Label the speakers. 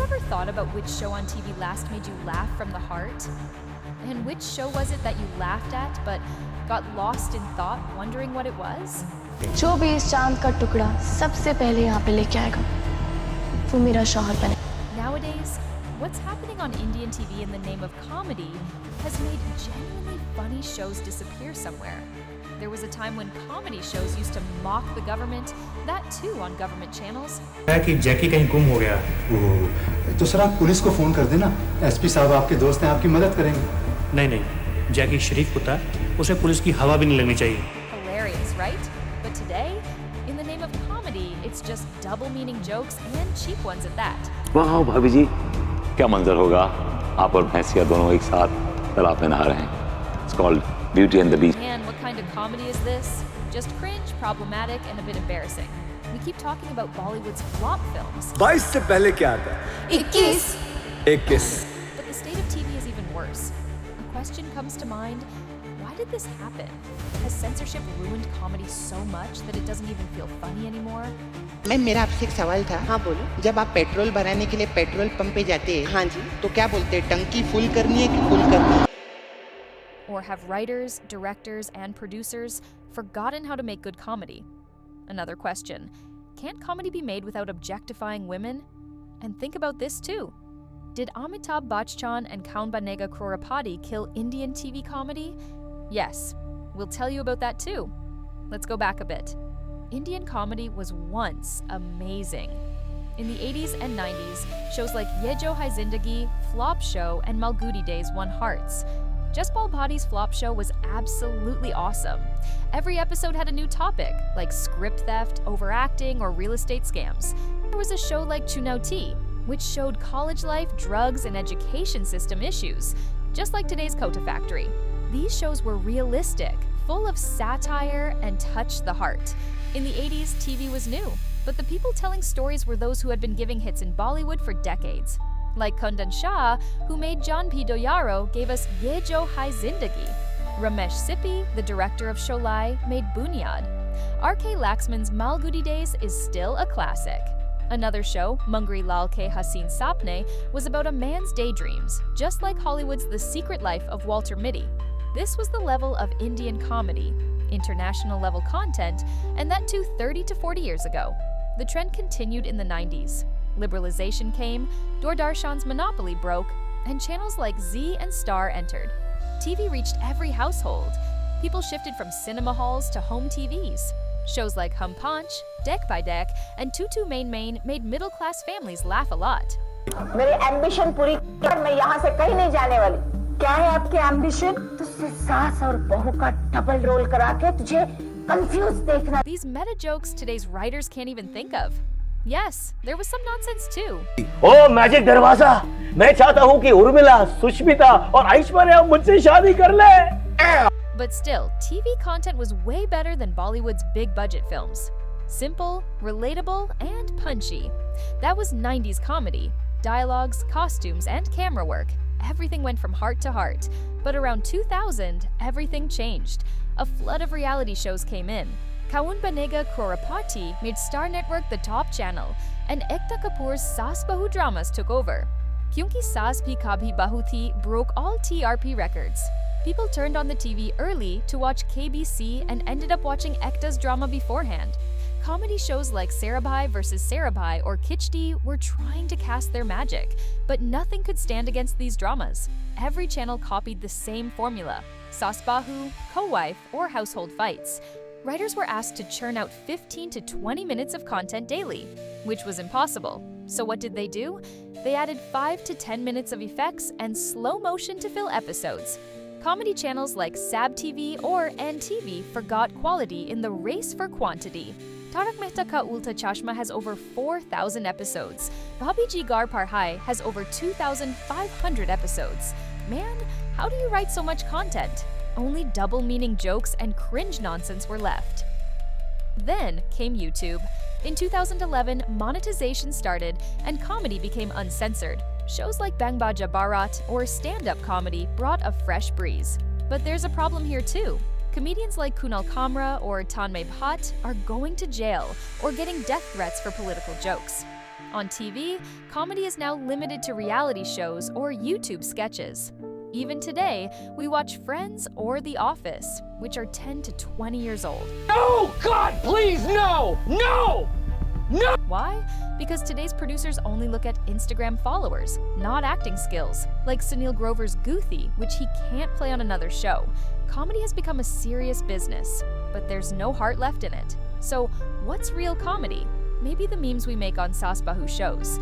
Speaker 1: ever thought about which show on TV last made you laugh from the heart? And which show was it that you laughed at but got lost in thought wondering what it was?
Speaker 2: जो भी इस चांद का टुकड़ा सबसे पहले यहाँ पे लेके आएगा वो मेरा शौहर बने.
Speaker 1: Nowadays, what's happening on Indian TV in the name of comedy has made genuinely funny shows disappear somewhere. There was a time when comedy shows used to mock the government, that too on government channels.
Speaker 3: कि जैकी कहीं गुम हो गया.
Speaker 4: तो sir आप police को phone कर देना. एसपी साहब आपके दोस्त हैं, आपकी मदद करेंगे.
Speaker 3: नहीं, जैकी शरीफ कुत्ता, उसे पुलिस की हवा भी नहीं लगनी चाहिए.
Speaker 1: Hilarious, right? But today, in the name of comedy, it's just double meaning jokes and cheap ones at that.
Speaker 5: वाह भाभी जी, क्या मंजर होगा. आप और भैंसिया दोनों एक साथ तालाब में नहा रहे हैं. It's called Beauty and the Beast.
Speaker 1: Man, what kind of comedy is this? Just cringe, problematic, and a bit embarrassing. We keep talking about Bollywood's flop films.
Speaker 6: 22 से पहले क्या आता?
Speaker 2: 21.
Speaker 6: 21.
Speaker 1: But the state of TV is even worse. A question comes to mind, why did this happen? Has censorship ruined comedy so much that it doesn't even feel funny anymore?
Speaker 7: Ma'am मेरा आपसे एक सवाल था.
Speaker 8: हाँ बोलो.
Speaker 7: जब आप petrol भराने के लिए पेट्रोल पंप पे जाते हैं,
Speaker 8: हाँ जी.
Speaker 7: तो क्या बोलते हैं, टंकी फुल करनी है कि फुल करनी है?
Speaker 1: Or have writers, directors, and producers forgotten how to make good comedy? Another question, can't comedy be made without objectifying women? And think about this too. Did Amitabh Bachchan and Kaun Banega Crorepati kill Indian TV comedy? Yes, we'll tell you about that too. Let's go back a bit. Indian comedy was once amazing. In the 80s and 90s, shows like Ye Jo Hai Zindagi, Flop Show, and Malgudi Days won hearts. Jaspal Bhatti's Flop Show was absolutely awesome. Every episode had a new topic, like script theft, overacting, or real estate scams. There was a show like Chunauti, which showed college life, drugs, and education system issues, just like today's Kota Factory. These shows were realistic, full of satire, and touched the heart. In the 80s, TV was new, but the people telling stories were those who had been giving hits in Bollywood for decades. Like Kundan Shah, who made John P. Doyaro, gave us Ye Jo Hai Zindagi. Ramesh Sippy, the director of Sholai, made Bunyad. R.K. Laxman's Malgudi Days is still a classic. Another show, Mungri Lal Ke Haseen Sapne, was about a man's daydreams, just like Hollywood's The Secret Life of Walter Mitty. This was the level of Indian comedy, international level content, and that too 30 to 40 years ago. The trend continued in the 90s. Liberalization came, Doordarshan's monopoly broke, and channels like Z and Star entered. TV reached every household. People shifted from cinema halls to home TVs. Shows like Hum Panch, Deck by Deck, and Tutu Main Main made middle-class families laugh a lot.
Speaker 8: मेरी ambition पूरी कर, मैं यहाँ से कहीं नहीं जाने वाली. क्या है आपके एम्बिशन? तुझसे सास और बहू का डबल रोल करा के तुझे कंफ्यूज देखना.
Speaker 1: These meta jokes today's writers can't even think of. Yes, there was some nonsense too.
Speaker 9: ओ मैजिक दरवाजा, मैं चाहता हूँ कि उर्मिला, सुष्मिता और ऐश्वर्या मुझसे शादी कर ले.
Speaker 1: But still, TV content was way better than Bollywood's big budget films. Simple, relatable, and punchy. That was 90s comedy. Dialogues, costumes, and camera work. Everything went from heart to heart. But around 2000, everything changed. A flood of reality shows came in. Kaun Banega Crorepati made Star Network the top channel, and Ekta Kapoor's Saas Bahu dramas took over. Kyunki Saas Bhi Kabhi Bahu Thi broke all TRP records. People turned on the TV early to watch KBC and ended up watching Ekta's drama beforehand. Comedy shows like Sarabhai vs. Sarabhai or Kichdi were trying to cast their magic, but nothing could stand against these dramas. Every channel copied the same formula: Saas Bahu, co-wife, or household fights. Writers were asked to churn out 15 to 20 minutes of content daily, which was impossible. So what did they do? They added 5 to 10 minutes of effects and slow motion to fill episodes. Comedy channels like Sab TV or NTV forgot quality in the race for quantity. Tarak Mehta Ka Ulta Chashma has over 4,000 episodes. Bhabhi Ji Gar Parhai has over 2,500 episodes. Man, how do you write so much content? Only double meaning jokes and cringe nonsense were left. Then came YouTube. In 2011, monetization started and comedy became uncensored. Shows like Bang Baja Barat or stand-up comedy brought a fresh breeze. But there's a problem here too. Comedians like Kunal Kamra or Tanmay Bhatt are going to jail or getting death threats for political jokes. On TV, comedy is now limited to reality shows or YouTube sketches. Even today, we watch Friends or The Office, which are 10 to 20 years old.
Speaker 9: No, God, please, no, no, no.
Speaker 1: Why? Because today's producers only look at Instagram followers, not acting skills, like Sunil Grover's Goofy, which he can't play on another show. Comedy has become a serious business, but there's no heart left in it. So, what's real comedy? Maybe the memes we make on Sas Bahu shows.